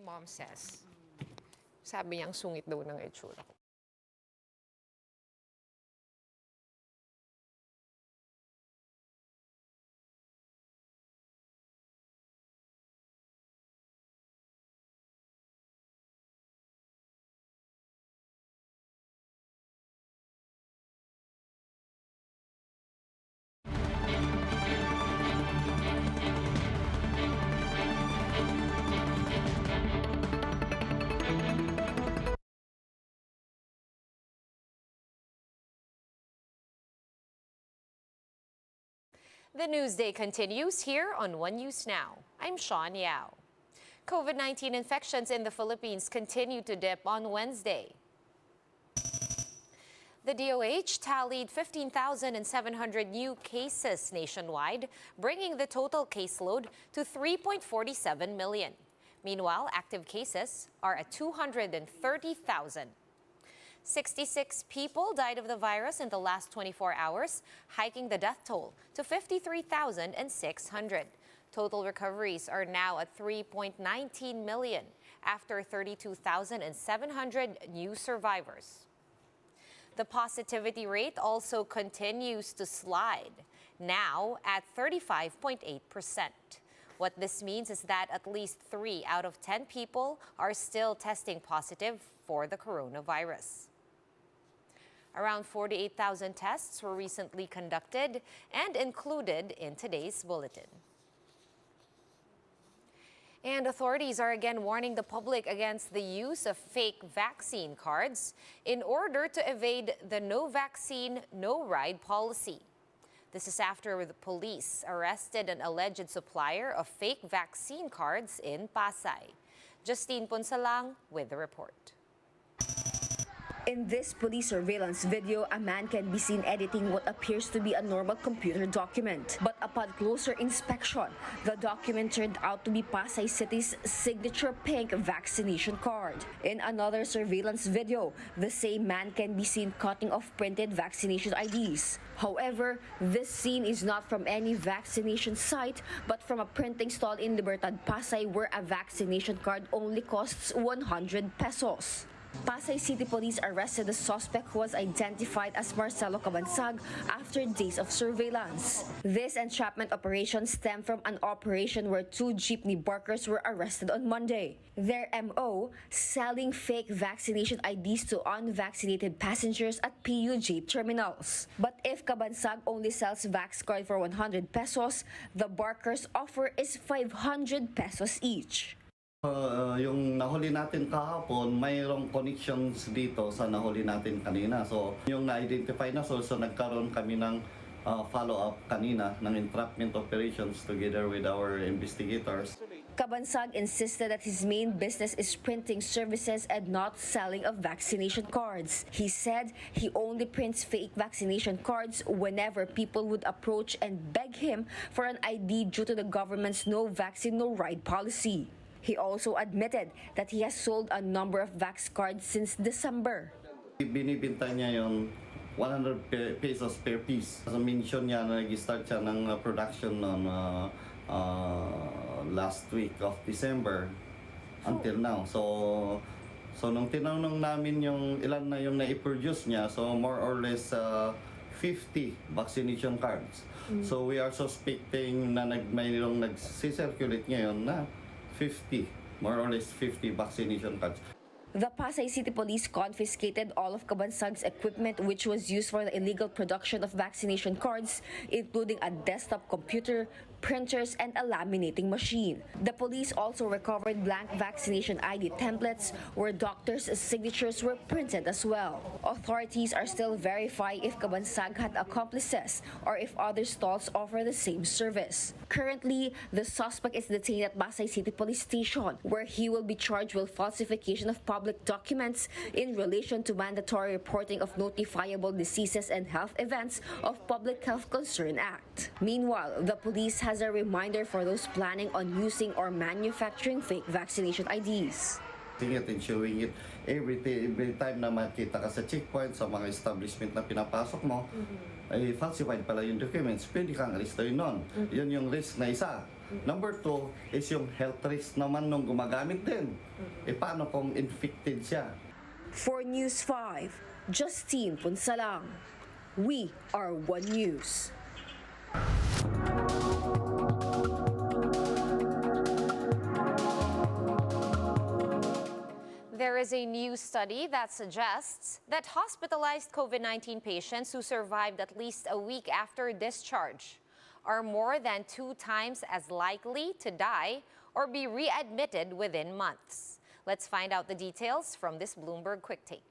mom says. Sabi niyang sungit daw ng itsura ko. The news day continues here on One News Now. I'm Sean Yao. COVID-19 infections in the Philippines continue to dip on Wednesday. The DOH tallied 15,700 new cases nationwide, bringing the total caseload to 3.47 million. Meanwhile, active cases are at 230,000. 66 people died of the virus in the last 24 hours, hiking the death toll to 53,600. Total recoveries are now at 3.19 million after 32,700 new survivors. The positivity rate also continues to slide, now at 35.8%. What this means is that at least 3 out of 10 people are still testing positive for the coronavirus. Around 48,000 tests were recently conducted and included in today's bulletin. And authorities are again warning the public against the use of fake vaccine cards in order to evade the no vaccine, no ride policy. This is after the police arrested an alleged supplier of fake vaccine cards in Pasay. Justine Punsalang with the report. In this police surveillance video, a man can be seen editing what appears to be a normal computer document. But upon closer inspection, the document turned out to be Pasay City's signature pink vaccination card. In another surveillance video, the same man can be seen cutting off printed vaccination IDs. However, this scene is not from any vaccination site, but from a printing stall in Libertad, Pasay, where a vaccination card only costs 100 pesos. Pasay City Police arrested the suspect, who was identified as Marcelo Cabansag, after days of surveillance. This entrapment operation stemmed from an operation where 2 jeepney barkers were arrested on Monday. Their MO, selling fake vaccination IDs to unvaccinated passengers at PUJ terminals. But if Cabansag only sells Vax card for 100 pesos, the barkers' offer is 500 pesos each. Yung nahuli natin kahapon, mayroong connections dito sa nahuli natin kanina. So, yung na-identify na source, so nagkaroon kami ng follow-up kanina ng entrapment operations together with our investigators. Cabansag insisted that his main business is printing services and not selling of vaccination cards. He said he only prints fake vaccination cards whenever people would approach and beg him for an ID due to the government's no vaccine, no ride policy. He also admitted that he has sold a number of Vax cards since December. Binibinta niya yung 100 pesos per piece. As mention niya, nag-start siya ng production noon last week of December until now. So nung tinanong namin yung ilan na yung na-produce niya, so more or less 50 vaccination cards. So we are suspecting na mayroong nag-circulate ngayon na 50, more or less 50 vaccination cards. The Pasay City Police confiscated all of Cabansag's equipment, which was used for the illegal production of vaccination cards, including a desktop computer, printers, and a laminating machine. The police also recovered blank vaccination ID templates where doctors' signatures were printed as well. Authorities are still verifying if Cabansag had accomplices or if other stalls offer the same service. Currently, the suspect is detained at Pasay City Police Station, where he will be charged with falsification of public documents in relation to mandatory reporting of notifiable diseases and health events of Public Health Concern Act. Meanwhile, the police has a reminder for those planning on using or manufacturing fake vaccination IDs. It and showing it every time na makita ka sa checkpoint, sa mga establishment na pinapasok mo, ay falsified pala yung documents, pwede kang alistayin nun. Yun yung risk na isa. Number two is yung health risk naman nung gumagamit din. Paano kung infected siya? For News 5, Justine Punsalang. We are One News. There is a new study that suggests that hospitalized COVID-19 patients who survived at least a week after discharge are more than 2 times as likely to die or be readmitted within months. Let's find out the details from this Bloomberg Quick Take.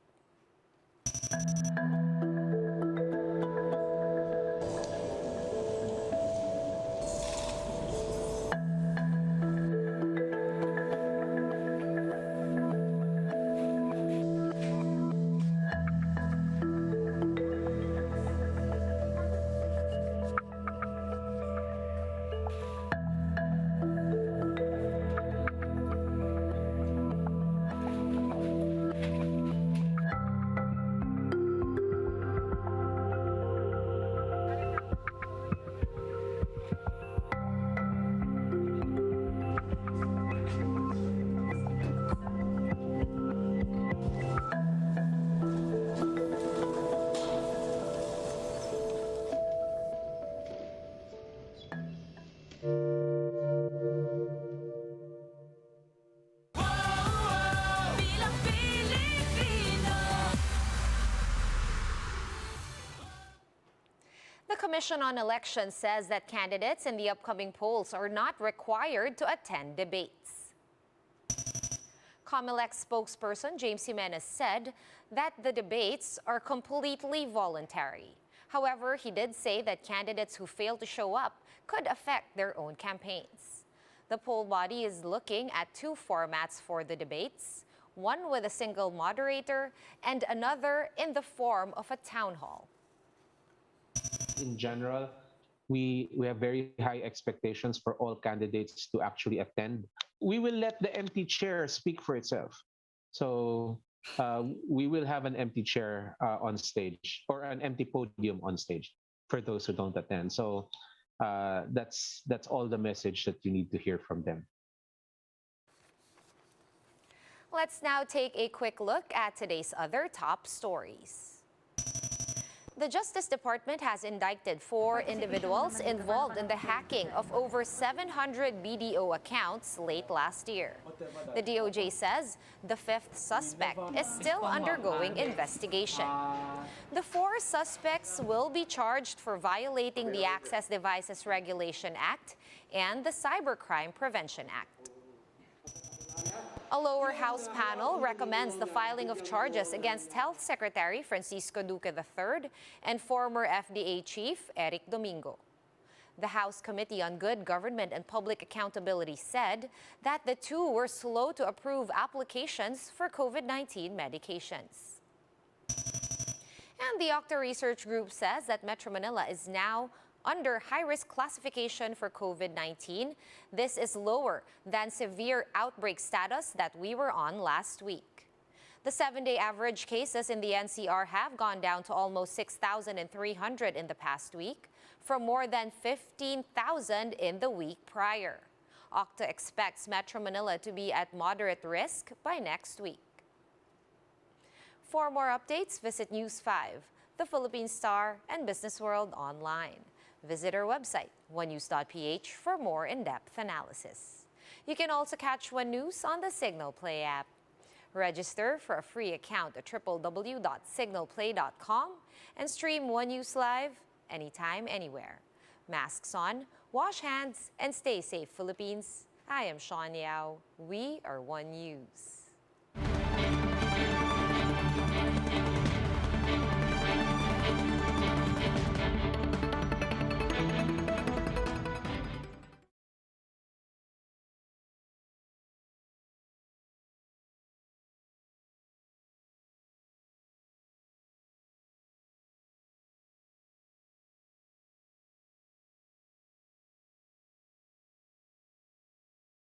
The Commission on Elections says that candidates in the upcoming polls are not required to attend debates. COMELEC spokesperson James Jimenez said that the debates are completely voluntary. However, he did say that candidates who fail to show up could affect their own campaigns. The poll body is looking at 2 formats for the debates, one with a single moderator and another in the form of a town hall. In general, we have very high expectations for all candidates to actually attend. We will let the empty chair speak for itself. So we will have an empty chair on stage, or an empty podium on stage for those who don't attend. So that's all the message that you need to hear from them. Let's now take a quick look at today's other top stories. The Justice Department has indicted 4 individuals involved in the hacking of over 700 BDO accounts late last year. The DOJ says the 5th suspect is still undergoing investigation. The 4 suspects will be charged for violating the Access Devices Regulation Act and the Cybercrime Prevention Act. A lower house panel recommends the filing of charges against Health Secretary Francisco Duque III and former FDA Chief Eric Domingo. The House Committee on Good Government and Public Accountability said that the 2 were slow to approve applications for COVID-19 medications. And the Octa Research Group says that Metro Manila is now under high-risk classification for COVID-19. This is lower than severe outbreak status that we were on last week. The 7-day average cases in the NCR have gone down to almost 6,300 in the past week, from more than 15,000 in the week prior. Octa expects Metro Manila to be at moderate risk by next week. For more updates, visit News 5, The Philippine Star, and Business World online. Visit our website, onenews.ph, for more in-depth analysis. You can also catch One News on the Signal Play app. Register for a free account at www.signalplay.com and stream One News live anytime, anywhere. Masks on, wash hands, and stay safe, Philippines. I am Sean Yao. We are One News.